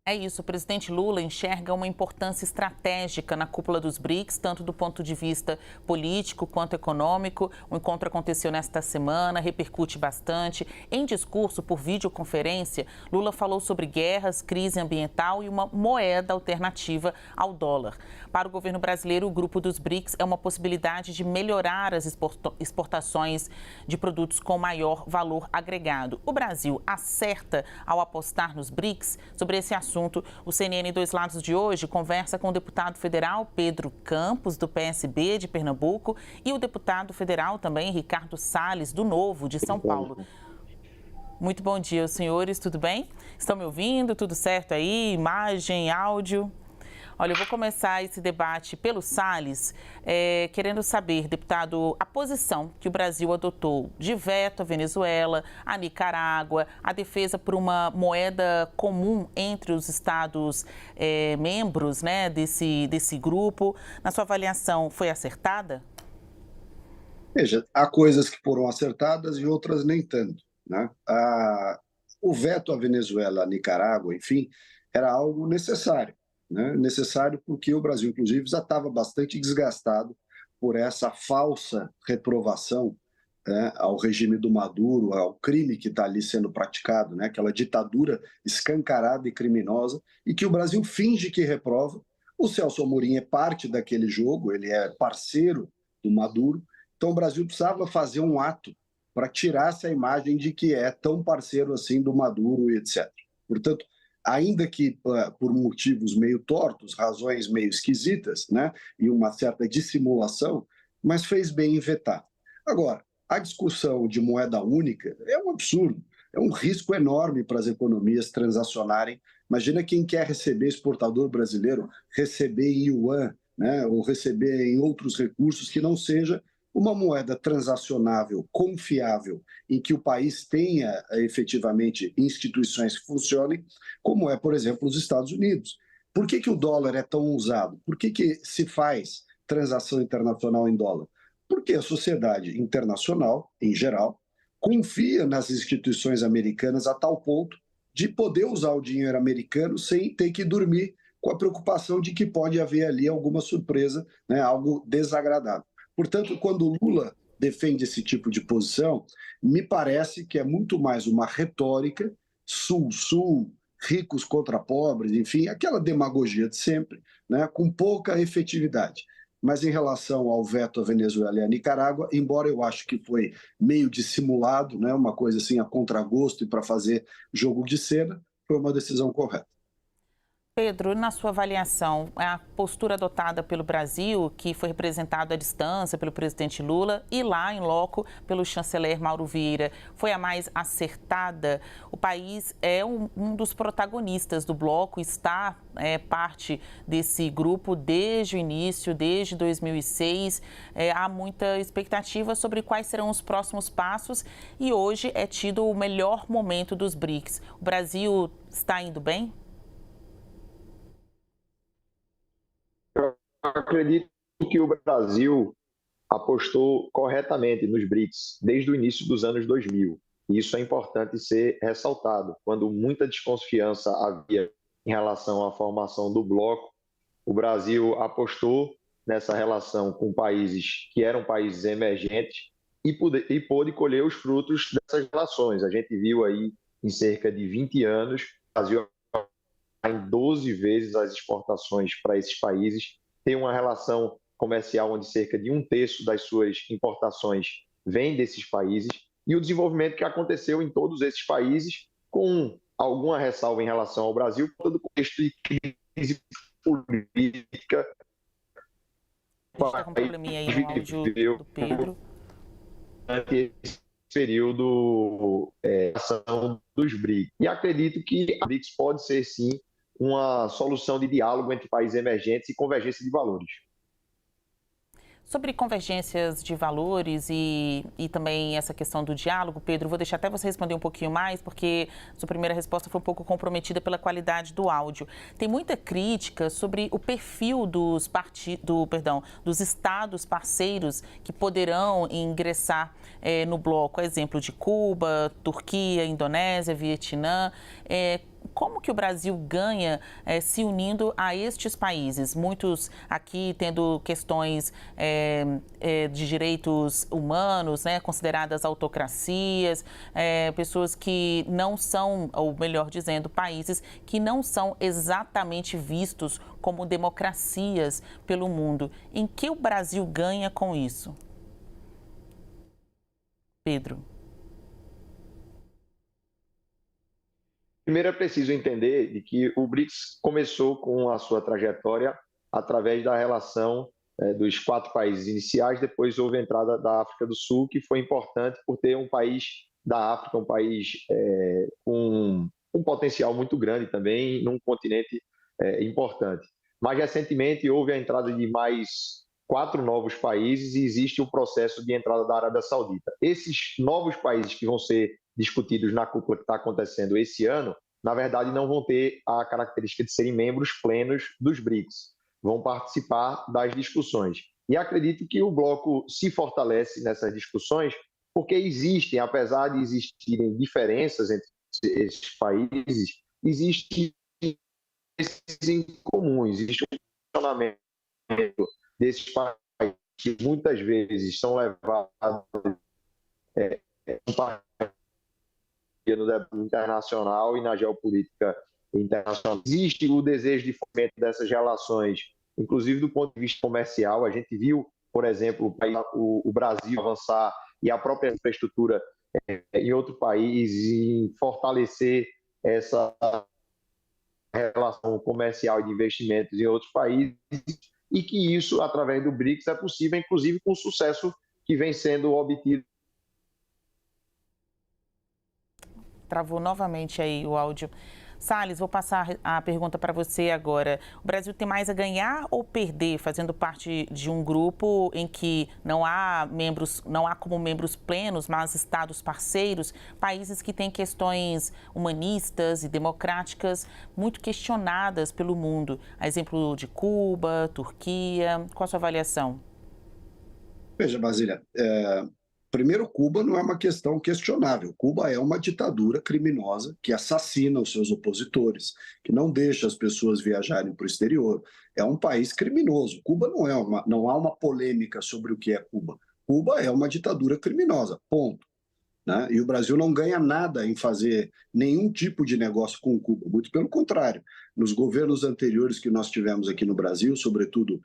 É isso, o presidente Lula enxerga uma importância estratégica na cúpula dos BRICS, tanto do ponto de vista político quanto econômico. O encontro aconteceu nesta semana, repercute bastante. Em discurso por videoconferência, Lula falou sobre guerras, crise ambiental e uma moeda alternativa ao dólar. Para o governo brasileiro, o grupo dos BRICS é uma possibilidade de melhorar as exportações de produtos com maior valor agregado. O Brasil acerta ao apostar nos BRICS? Sobre esse assunto, o CNN Dois Lados de hoje conversa com o deputado federal Pedro Campos, do PSB de Pernambuco, e o deputado federal também Ricardo Salles, do Novo, de São Paulo. Muito bom dia, senhores, tudo bem? Estão me ouvindo? Tudo certo aí? Imagem, áudio? Olha, eu vou começar esse debate pelo Salles, querendo saber, deputado, a posição que o Brasil adotou de veto à Venezuela, à Nicarágua, a defesa por uma moeda comum entre os estados membros, né, desse grupo. Na sua avaliação, foi acertada? Veja, há coisas que foram acertadas e outras nem tanto, né? O veto à Venezuela, à Nicarágua, enfim, era algo necessário, né? Necessário porque o Brasil, inclusive, já estava bastante desgastado por essa falsa reprovação, né, ao regime do Maduro, ao crime que está ali sendo praticado, né? Aquela ditadura escancarada e criminosa, e que o Brasil finge que reprova. O Celso Amorim é parte daquele jogo, ele é parceiro do Maduro. Então, o Brasil precisava fazer um ato para tirar essa imagem de que é tão parceiro assim do Maduro e etc. Portanto, ainda que por motivos meio tortos, razões meio esquisitas, né, e uma certa dissimulação, mas fez bem em vetar. Agora, a discussão de moeda única é um absurdo, é um risco enorme para as economias transacionarem. Imagina quem quer receber, exportador brasileiro, receber em yuan, né, ou receber em outros recursos que não seja uma moeda transacionável, confiável, em que o país tenha efetivamente instituições que funcionem, como é, por exemplo, os Estados Unidos. Por que o dólar é tão usado? Por que se faz transação internacional em dólar? Porque a sociedade internacional, em geral, confia nas instituições americanas a tal ponto de poder usar o dinheiro americano sem ter que dormir com a preocupação de que pode haver ali alguma surpresa, né, algo desagradável. Portanto, quando o Lula defende esse tipo de posição, me parece que é muito mais uma retórica sul-sul, ricos contra pobres, enfim, aquela demagogia de sempre, né, com pouca efetividade. Mas em relação ao veto à Venezuela e à Nicarágua, embora eu acho que foi meio dissimulado, né, uma coisa assim a contragosto e para fazer jogo de cena, foi uma decisão correta. Pedro, na sua avaliação, a postura adotada pelo Brasil, que foi representado à distância pelo presidente Lula e lá em loco pelo chanceler Mauro Vieira, foi a mais acertada? O país é um dos protagonistas do bloco, está parte desse grupo desde o início, desde 2006. Há muita expectativa sobre quais serão os próximos passos e hoje é tido o melhor momento dos BRICS. O Brasil está indo bem? Acredito que o Brasil apostou corretamente nos BRICS desde o início dos anos 2000. E isso é importante ser ressaltado. Quando muita desconfiança havia em relação à formação do bloco, o Brasil apostou nessa relação com países que eram países emergentes e pôde colher os frutos dessas relações. A gente viu aí, em cerca de 20 anos, o Brasil em 12 vezes as exportações para esses países, tem uma relação comercial onde cerca de 1/3 das suas importações vem desses países, e o desenvolvimento que aconteceu em todos esses países, com alguma ressalva em relação ao Brasil, por todo o contexto de crise política. A gente está com um probleminha aí no áudio do Pedro. Esse período ação dos BRICS. E acredito que a BRICS pode ser, sim, uma solução de diálogo entre países emergentes e convergência de valores. Sobre convergências de valores e também essa questão do diálogo, Pedro, vou deixar até você responder um pouquinho mais, porque sua primeira resposta foi um pouco comprometida pela qualidade do áudio. Tem muita crítica sobre o perfil dos estados parceiros que poderão ingressar no bloco, exemplo de Cuba, Turquia, Indonésia, Vietnã. como que o Brasil ganha se unindo a estes países? Muitos aqui tendo questões de direitos humanos, né, consideradas autocracias, pessoas que não são, ou melhor dizendo, países que não são exatamente vistos como democracias pelo mundo. Em que o Brasil ganha com isso? Pedro. Primeiro é preciso entender de que o BRICS começou com a sua trajetória através da relação dos 4 países iniciais, depois houve a entrada da África do Sul, que foi importante por ter um país da África, um país com um potencial muito grande também, num continente importante. Mais recentemente houve a entrada de mais 4 novos países e existe o processo de entrada da Arábia Saudita. Esses novos países que vão ser discutidos na cúpula que está acontecendo esse ano, na verdade não vão ter a característica de serem membros plenos dos BRICS, vão participar das discussões. E acredito que o bloco se fortalece nessas discussões porque existem, apesar de existirem diferenças entre esses países, existem em comum, existe um funcionamento desses países que muitas vezes são levados no debate internacional e na geopolítica internacional. Existe o desejo de fomento dessas relações, inclusive do ponto de vista comercial. A gente viu, por exemplo, o Brasil avançar e a própria infraestrutura em outro país em fortalecer essa relação comercial e de investimentos em outros países, e que isso, através do BRICS, é possível, inclusive com o sucesso que vem sendo obtido. Travou novamente aí o áudio. Salles, vou passar a pergunta para você agora. O Brasil tem mais a ganhar ou perder fazendo parte de um grupo em que não há como membros plenos, mas estados parceiros, países que têm questões humanistas e democráticas muito questionadas pelo mundo? A exemplo de Cuba, Turquia, qual a sua avaliação? Veja, Basília, primeiro, Cuba não é uma questão questionável. Cuba é uma ditadura criminosa que assassina os seus opositores, que não deixa as pessoas viajarem para o exterior. É um país criminoso. Cuba não há uma polêmica sobre o que é Cuba. Cuba é uma ditadura criminosa, ponto. Né? E o Brasil não ganha nada em fazer nenhum tipo de negócio com Cuba, muito pelo contrário. Nos governos anteriores que nós tivemos aqui no Brasil, sobretudo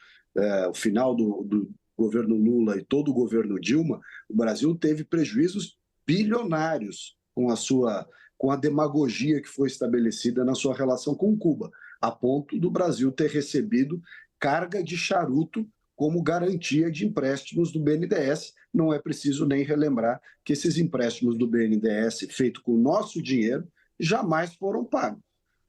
o final do governo Lula e todo o governo Dilma, o Brasil teve prejuízos bilionários com a demagogia que foi estabelecida na sua relação com Cuba, a ponto do Brasil ter recebido carga de charuto como garantia de empréstimos do BNDES. Não é preciso nem relembrar que esses empréstimos do BNDES, feitos com o nosso dinheiro, jamais foram pagos.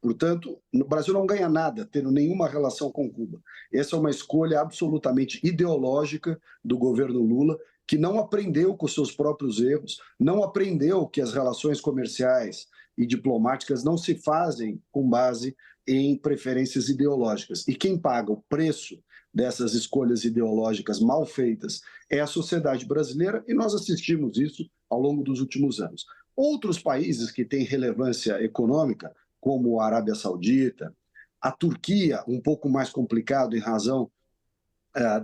Portanto, o Brasil não ganha nada tendo nenhuma relação com Cuba. Essa é uma escolha absolutamente ideológica do governo Lula, que não aprendeu com seus próprios erros, não aprendeu que as relações comerciais e diplomáticas não se fazem com base em preferências ideológicas. E quem paga o preço dessas escolhas ideológicas mal feitas é a sociedade brasileira, e nós assistimos isso ao longo dos últimos anos. Outros países que têm relevância econômica, como a Arábia Saudita, a Turquia, um pouco mais complicado em razão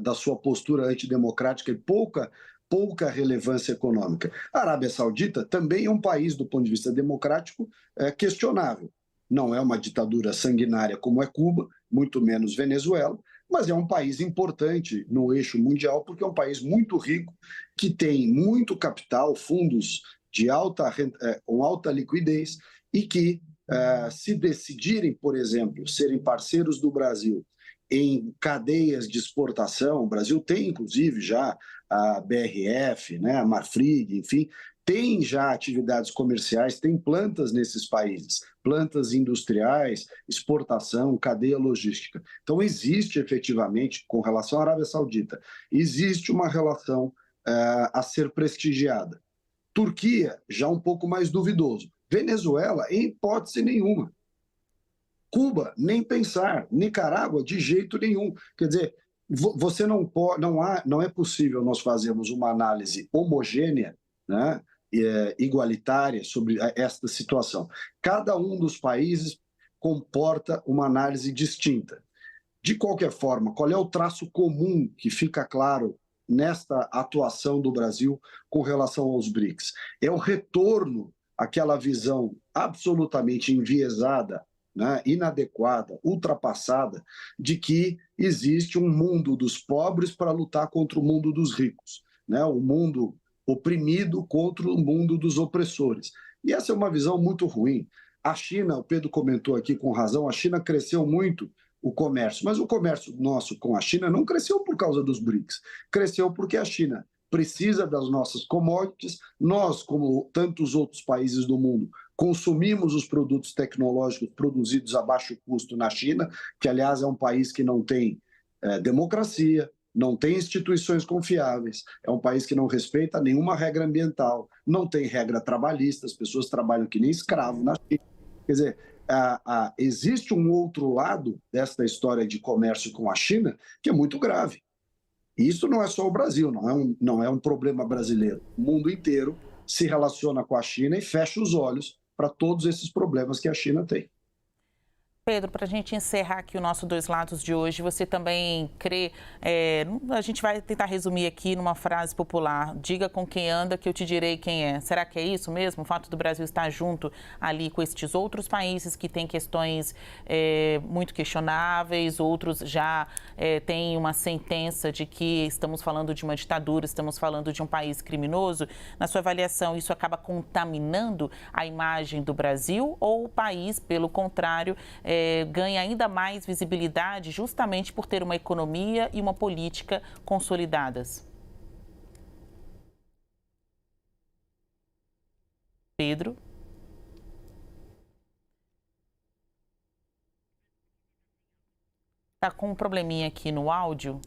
da sua postura antidemocrática e pouca relevância econômica. A Arábia Saudita também é um país, do ponto de vista democrático, questionável. Não é uma ditadura sanguinária como é Cuba, muito menos Venezuela, mas é um país importante no eixo mundial, porque é um país muito rico, que tem muito capital, fundos com alta liquidez, e que, se decidirem, por exemplo, serem parceiros do Brasil em cadeias de exportação, o Brasil tem, inclusive, já a BRF, né, a Marfrig, enfim, tem já atividades comerciais, tem plantas nesses países, plantas industriais, exportação, cadeia logística. Então, existe efetivamente, com relação à Arábia Saudita, existe uma relação a ser prestigiada. Turquia, já um pouco mais duvidoso. Venezuela, em hipótese nenhuma. Cuba, nem pensar. Nicarágua, de jeito nenhum. Quer dizer, você não é possível nós fazermos uma análise homogênea, né, igualitária sobre esta situação. Cada um dos países comporta uma análise distinta. De qualquer forma, qual é o traço comum que fica claro nesta atuação do Brasil com relação aos BRICS? É o retorno àquela visão absolutamente enviesada, né, inadequada, ultrapassada, de que existe um mundo dos pobres para lutar contra o mundo dos ricos, né, o mundo oprimido contra o mundo dos opressores. E essa é uma visão muito ruim. A China, o Pedro comentou aqui com razão, a China cresceu muito o comércio, mas o comércio nosso com a China não cresceu por causa dos BRICS, cresceu porque a China precisa das nossas commodities, nós, como tantos outros países do mundo, consumimos os produtos tecnológicos produzidos a baixo custo na China, que aliás é um país que não tem democracia, não tem instituições confiáveis, é um país que não respeita nenhuma regra ambiental, não tem regra trabalhista, as pessoas trabalham que nem escravo na China. Quer dizer, existe um outro lado desta história de comércio com a China que é muito grave. E isso não é só o Brasil, não é um problema brasileiro. O mundo inteiro se relaciona com a China e fecha os olhos para todos esses problemas que a China tem. Pedro, para a gente encerrar aqui o nosso Dois Lados de hoje, você também crê, a gente vai tentar resumir aqui numa frase popular, diga com quem anda que eu te direi quem é. Será que é isso mesmo? O fato do Brasil estar junto ali com estes outros países que têm questões muito questionáveis, outros já têm uma sentença de que estamos falando de uma ditadura, estamos falando de um país criminoso. Na sua avaliação, isso acaba contaminando a imagem do Brasil ou o país, pelo contrário, ganha ainda mais visibilidade justamente por ter uma economia e uma política consolidadas? Pedro? Está com um probleminha aqui no áudio.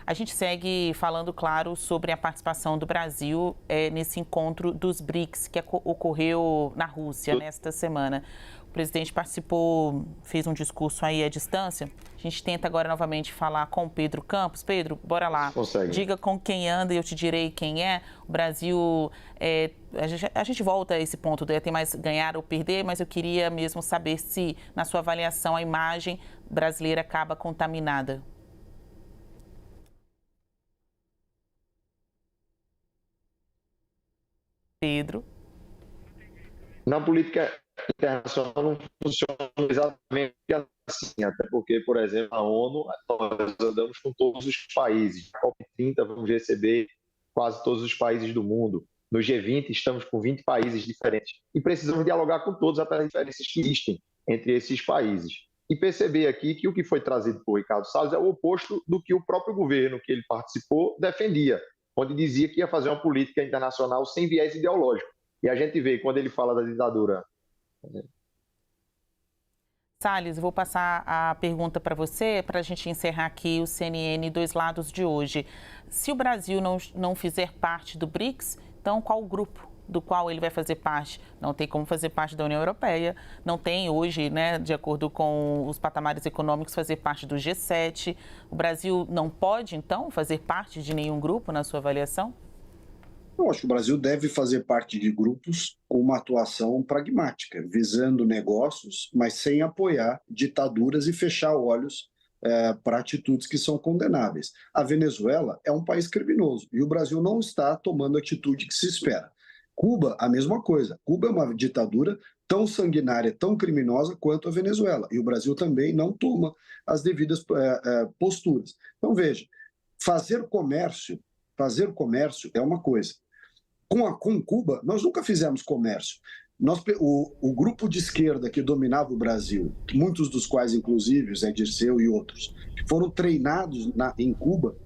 A gente segue falando, claro, sobre a participação do Brasil nesse encontro dos BRICS que ocorreu na Rússia nesta semana. O presidente participou, fez um discurso aí à distância. A gente tenta agora novamente falar com o Pedro Campos. Pedro, bora lá. Consegue. Diga com quem anda e eu te direi quem é. O Brasil, a gente volta a esse ponto, tem mais ganhar ou perder, mas eu queria mesmo saber se, na sua avaliação, a imagem brasileira acaba contaminada. Pedro. Na política internacional não funciona exatamente assim, até porque, por exemplo, a ONU, nós andamos com todos os países. Na COP30 vamos receber quase todos os países do mundo. No G20 estamos com 20 países diferentes e precisamos dialogar com todos até as diferenças que existem entre esses países. E perceber aqui que o que foi trazido por Ricardo Salles é o oposto do que o próprio governo que ele participou defendia, onde dizia que ia fazer uma política internacional sem viés ideológico. E a gente vê, quando ele fala da ditadura... Salles, eu vou passar a pergunta para você, para a gente encerrar aqui o CNN Dois Lados de hoje. Se o Brasil não fizer parte do BRICS, então qual o grupo do qual ele vai fazer parte? Não tem como fazer parte da União Europeia, não tem hoje, né, de acordo com os patamares econômicos, fazer parte do G7. O Brasil não pode, então, fazer parte de nenhum grupo, na sua avaliação? Eu acho que o Brasil deve fazer parte de grupos com uma atuação pragmática, visando negócios, mas sem apoiar ditaduras e fechar olhos para atitudes que são condenáveis. A Venezuela é um país criminoso e o Brasil não está tomando a atitude que se espera. Cuba, a mesma coisa. Cuba é uma ditadura tão sanguinária, tão criminosa quanto a Venezuela. E o Brasil também não toma as devidas posturas. Então, veja, fazer comércio é uma coisa. Com Cuba, nós nunca fizemos comércio. O grupo de esquerda que dominava o Brasil, muitos dos quais, inclusive, o Zé Dirceu e outros, que foram treinados em Cuba,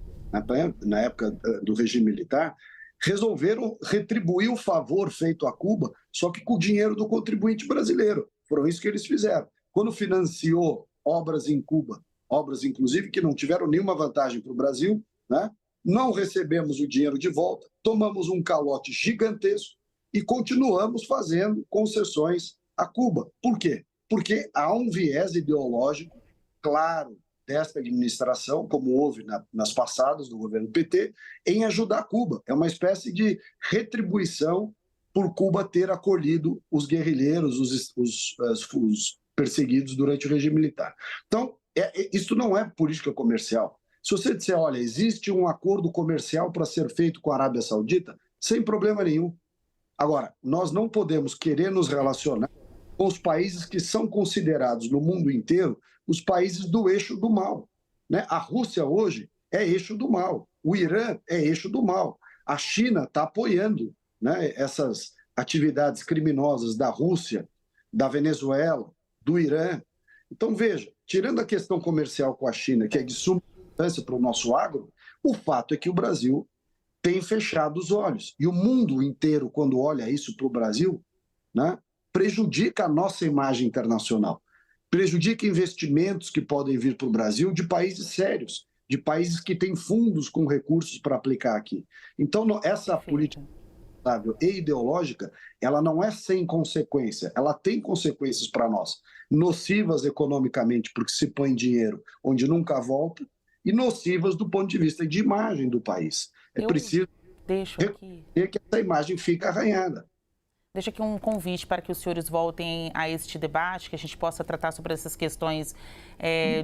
na época do regime militar, resolveram retribuir o favor feito a Cuba, só que com o dinheiro do contribuinte brasileiro. Foram isso que eles fizeram. Quando financiou obras em Cuba, obras, inclusive, que não tiveram nenhuma vantagem para o Brasil, né? Não recebemos o dinheiro de volta, tomamos um calote gigantesco e continuamos fazendo concessões a Cuba. Por quê? Porque há um viés ideológico claro desta administração, como houve nas passadas do governo PT, em ajudar Cuba. É uma espécie de retribuição por Cuba ter acolhido os guerrilheiros, os perseguidos durante o regime militar. Então, isso não é política comercial. Se você disser, olha, existe um acordo comercial para ser feito com a Arábia Saudita, sem problema nenhum. Agora, nós não podemos querer nos relacionar com os países que são considerados no mundo inteiro os países do eixo do mal, né? A Rússia hoje é eixo do mal, o Irã é eixo do mal, a China está apoiando, né, essas atividades criminosas da Rússia, da Venezuela, do Irã. Então, veja, tirando a questão comercial com a China, que é de suma importância para o nosso agro, o fato é que o Brasil tem fechado os olhos. E o mundo inteiro, quando olha isso para o Brasil, né, prejudica a nossa imagem internacional, prejudica investimentos que podem vir para o Brasil de países sérios, de países que têm fundos com recursos para aplicar aqui. Então, essa política e ideológica, ela não é sem consequência, ela tem consequências para nós, nocivas economicamente, porque se põe dinheiro onde nunca volta, e nocivas do ponto de vista de imagem do país. É preciso reconhecer que essa imagem fica arranhada. Deixa aqui um convite para que os senhores voltem a este debate, que a gente possa tratar sobre essas questões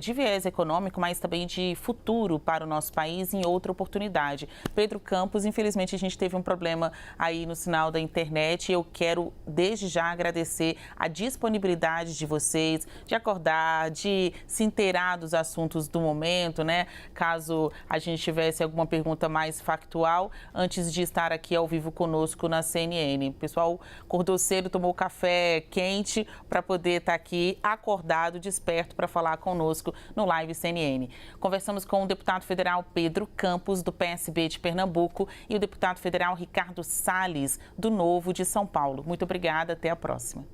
de viés econômico, mas também de futuro para o nosso país em outra oportunidade. Pedro Campos, infelizmente a gente teve um problema aí no sinal da internet e eu quero desde já agradecer a disponibilidade de vocês, de acordar, de se inteirar dos assuntos do momento, né? Caso a gente tivesse alguma pergunta mais factual, antes de estar aqui ao vivo conosco na CNN. Pessoal, acordou cedo, tomou café quente para poder estar aqui acordado, desperto para falar conosco no Live CNN. Conversamos com o deputado federal Pedro Campos, do PSB de Pernambuco, e o deputado federal Ricardo Salles, do Novo de São Paulo. Muito obrigada, até a próxima.